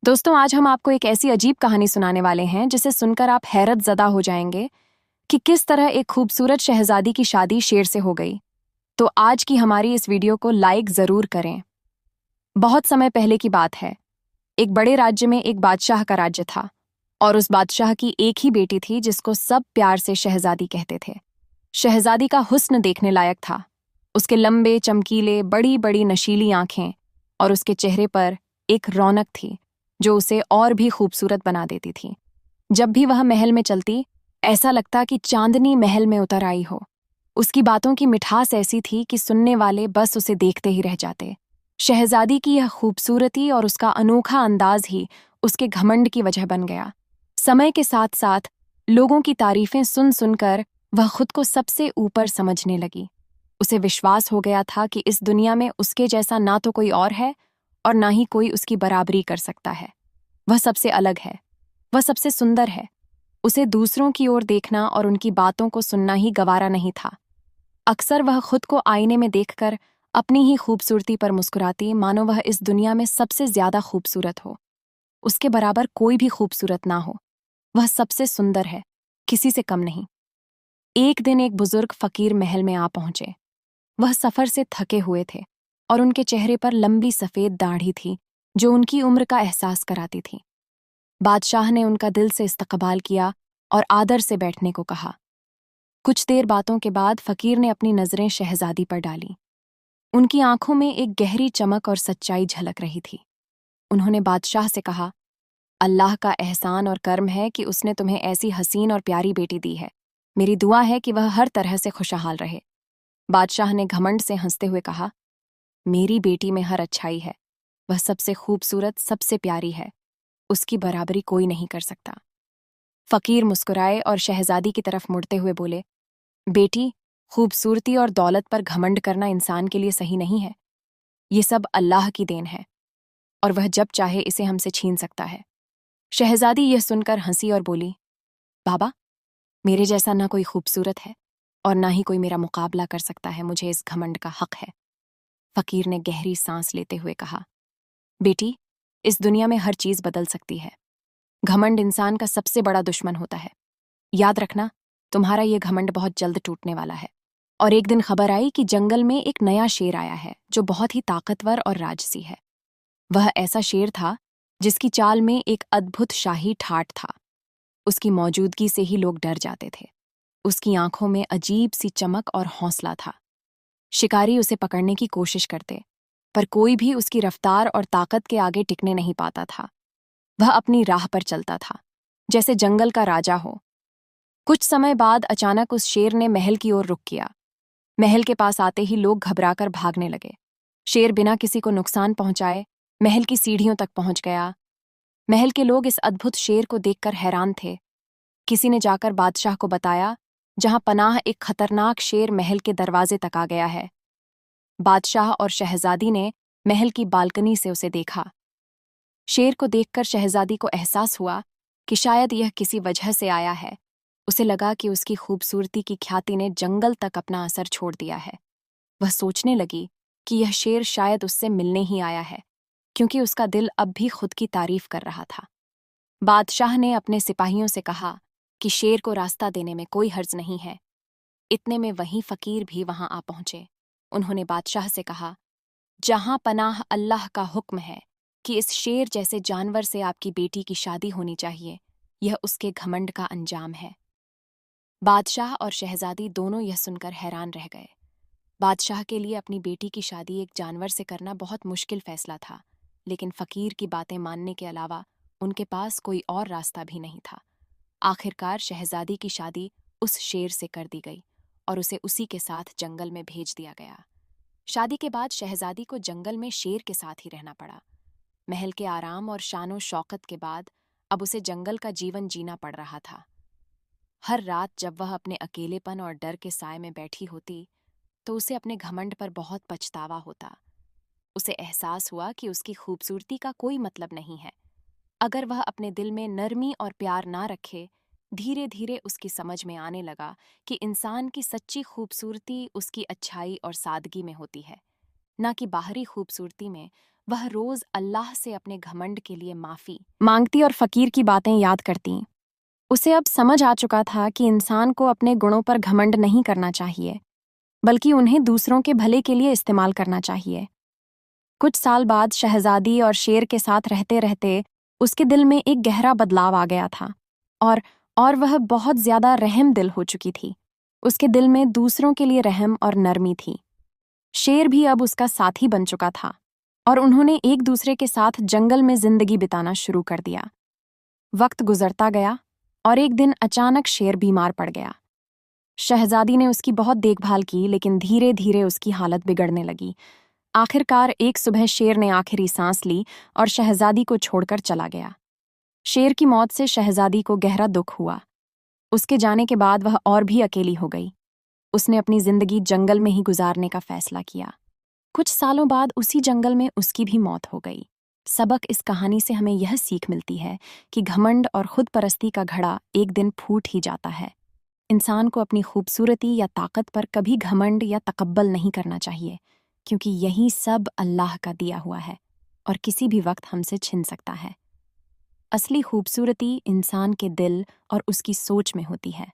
दोस्तों, आज हम आपको एक ऐसी अजीब कहानी सुनाने वाले हैं जिसे सुनकर आप हैरत ज़दा हो जाएंगे कि किस तरह एक खूबसूरत शहजादी की शादी शेर से हो गई। तो आज की हमारी इस वीडियो को लाइक ज़रूर करें। बहुत समय पहले की बात है। एक बड़े राज्य में एक बादशाह का राज्य था और उस बादशाह की एक ही बेटी थी जिसको सब प्यार से शहजादी कहते थे। शहजादी का हुस्न देखने लायक था। उसके लंबे, चमकीले, बड़ी बड़ी नशीली आंखें और उसके चेहरे पर एक रौनक थी जो उसे और भी खूबसूरत बना देती थी। जब भी वह महल में चलती, ऐसा लगता कि चांदनी महल में उतर आई हो। उसकी बातों की मिठास ऐसी थी कि सुनने वाले बस उसे देखते ही रह जाते। शहजादी की यह खूबसूरती और उसका अनोखा अंदाज ही उसके घमंड की वजह बन गया। समय के साथ साथ लोगों की तारीफें सुन सुनकर वह खुद को सबसे ऊपर समझने लगी। उसे विश्वास हो गया था कि इस दुनिया में उसके जैसा ना तो कोई और है और ना ही कोई उसकी बराबरी कर सकता है। वह सबसे अलग है, वह सबसे सुंदर है। उसे दूसरों की ओर देखना और उनकी बातों को सुनना ही गवारा नहीं था। अक्सर वह खुद को आईने में देखकर अपनी ही खूबसूरती पर मुस्कुराती, मानो वह इस दुनिया में सबसे ज्यादा खूबसूरत हो। उसके बराबर कोई भी खूबसूरत ना हो। वह सबसे सुंदर है, किसी से कम नहीं। एक दिन एक बुजुर्ग फकीर महल में आ पहुंचे। वह सफर से थके हुए थे और उनके चेहरे पर लंबी सफेद दाढ़ी थी जो उनकी उम्र का एहसास कराती थी। बादशाह ने उनका दिल से इस्तकबाल किया और आदर से बैठने को कहा। कुछ देर बातों के बाद फकीर ने अपनी नजरें शहजादी पर डाली। उनकी आंखों में एक गहरी चमक और सच्चाई झलक रही थी। उन्होंने बादशाह से कहा, अल्लाह का एहसान और कर्म है कि उसने तुम्हें ऐसी हसीन और प्यारी बेटी दी है। मेरी दुआ है कि वह हर तरह से खुशहाल रहे। बादशाह ने घमंड से हंसते हुए कहा, मेरी बेटी में हर अच्छाई है। वह सबसे खूबसूरत, सबसे प्यारी है। उसकी बराबरी कोई नहीं कर सकता। फकीर मुस्कुराए और शहजादी की तरफ मुड़ते हुए बोले, बेटी, खूबसूरती और दौलत पर घमंड करना इंसान के लिए सही नहीं है। ये सब अल्लाह की देन है और वह जब चाहे इसे हमसे छीन सकता है। शहजादी यह सुनकर हंसी और बोली, बाबा, मेरे जैसा ना कोई खूबसूरत है और ना ही कोई मेरा मुकाबला कर सकता है। मुझे इस घमंड का हक है। फकीर ने गहरी सांस लेते हुए कहा, बेटी, इस दुनिया में हर चीज बदल सकती है। घमंड इंसान का सबसे बड़ा दुश्मन होता है। याद रखना, तुम्हारा ये घमंड बहुत जल्द टूटने वाला है। और एक दिन खबर आई कि जंगल में एक नया शेर आया है जो बहुत ही ताकतवर और राजसी है। वह ऐसा शेर था जिसकी चाल में एक अद्भुत शाही ठाठ था। उसकी मौजूदगी से ही लोग डर जाते थे। उसकी आंखों में अजीब सी चमक और हौसला था। शिकारी उसे पकड़ने की कोशिश करते, पर कोई भी उसकी रफ्तार और ताकत के आगे टिकने नहीं पाता था। वह अपनी राह पर चलता था, जैसे जंगल का राजा हो। कुछ समय बाद अचानक उस शेर ने महल की ओर रुख किया। महल के पास आते ही लोग घबराकर भागने लगे। शेर बिना किसी को नुकसान पहुंचाए महल की सीढ़ियों तक पहुंच गया। महल के लोग इस अद्भुत शेर को देखकर हैरान थे। किसी ने जाकर बादशाह को बताया, जहां पनाह एक खतरनाक शेर महल के दरवाजे तक आ गया है। बादशाह और शहजादी ने महल की बालकनी से उसे देखा। शेर को देखकर शहजादी को एहसास हुआ कि शायद यह किसी वजह से आया है। उसे लगा कि उसकी खूबसूरती की ख्याति ने जंगल तक अपना असर छोड़ दिया है। वह सोचने लगी कि यह शेर शायद उससे मिलने ही आया है, क्योंकि उसका दिल अब भी खुद की तारीफ कर रहा था। बादशाह ने अपने सिपाहियों से कहा कि शेर को रास्ता देने में कोई हर्ज नहीं है। इतने में वहीं फकीर भी वहां आ पहुंचे। उन्होंने बादशाह से कहा, जहां पनाह अल्लाह का हुक्म है कि इस शेर जैसे जानवर से आपकी बेटी की शादी होनी चाहिए, यह उसके घमंड का अंजाम है। बादशाह और शहजादी दोनों यह सुनकर हैरान रह गए। बादशाह के लिए अपनी बेटी की शादी एक जानवर से करना बहुत मुश्किल फैसला था, लेकिन फकीर की बातें मानने के अलावा उनके पास कोई और रास्ता भी नहीं था। आखिरकार शहजादी की शादी उस शेर से कर दी गई और उसे उसी के साथ जंगल में भेज दिया गया। शादी के बाद शहजादी को जंगल में शेर के साथ ही रहना पड़ा। महल के आराम और शानो शौकत के बाद अब उसे जंगल का जीवन जीना पड़ रहा था। हर रात जब वह अपने अकेलेपन और डर के साए में बैठी होती, तो उसे अपने घमंड पर बहुत पछतावा होता। उसे एहसास हुआ कि उसकी खूबसूरती का कोई मतलब नहीं है। अगर वह अपने दिल में नरमी और प्यार ना रखे, धीरे धीरे उसकी समझ में आने लगा कि इंसान की सच्ची खूबसूरती उसकी अच्छाई और सादगी में होती है, ना कि बाहरी खूबसूरती में। वह रोज अल्लाह से अपने घमंड के लिए माफी मांगती और फकीर की बातें याद करती। उसे अब समझ आ चुका था कि इंसान को अपने गुणों पर घमंड नहीं करना चाहिए, बल्कि उन्हें दूसरों के भले के लिए इस्तेमाल करना चाहिए। कुछ साल बाद शहजादी और शेर के साथ रहते रहते उसके दिल में एक गहरा बदलाव आ गया था और और वह बहुत ज्यादा रहम दिल हो चुकी थी। उसके दिल में दूसरों के लिए रहम और नरमी थी। शेर भी अब उसका साथी बन चुका था और उन्होंने एक दूसरे के साथ जंगल में जिंदगी बिताना शुरू कर दिया। वक्त गुजरता गया और एक दिन अचानक शेर बीमार पड़ गया। शहजादी ने उसकी बहुत देखभाल की, लेकिन धीरे धीरे उसकी हालत बिगड़ने लगी। आखिरकार एक सुबह शेर ने आखिरी सांस ली और शहजादी को छोड़कर चला गया। शेर की मौत से शहजादी को गहरा दुख हुआ। उसके जाने के बाद वह और भी अकेली हो गई। उसने अपनी जिंदगी जंगल में ही गुजारने का फैसला किया। कुछ सालों बाद उसी जंगल में उसकी भी मौत हो गई। सबक इस कहानी से हमें यह सीख मिलती है कि घमंड और खुद परस्ती का घड़ा एक दिन फूट ही जाता है। इंसान को अपनी खूबसूरती या ताकत पर कभी घमंड या तकब्बल नहीं करना चाहिए, क्योंकि यही सब अल्लाह का दिया हुआ है और किसी भी वक्त हमसे छिन सकता है। असली खूबसूरती इंसान के दिल और उसकी सोच में होती है।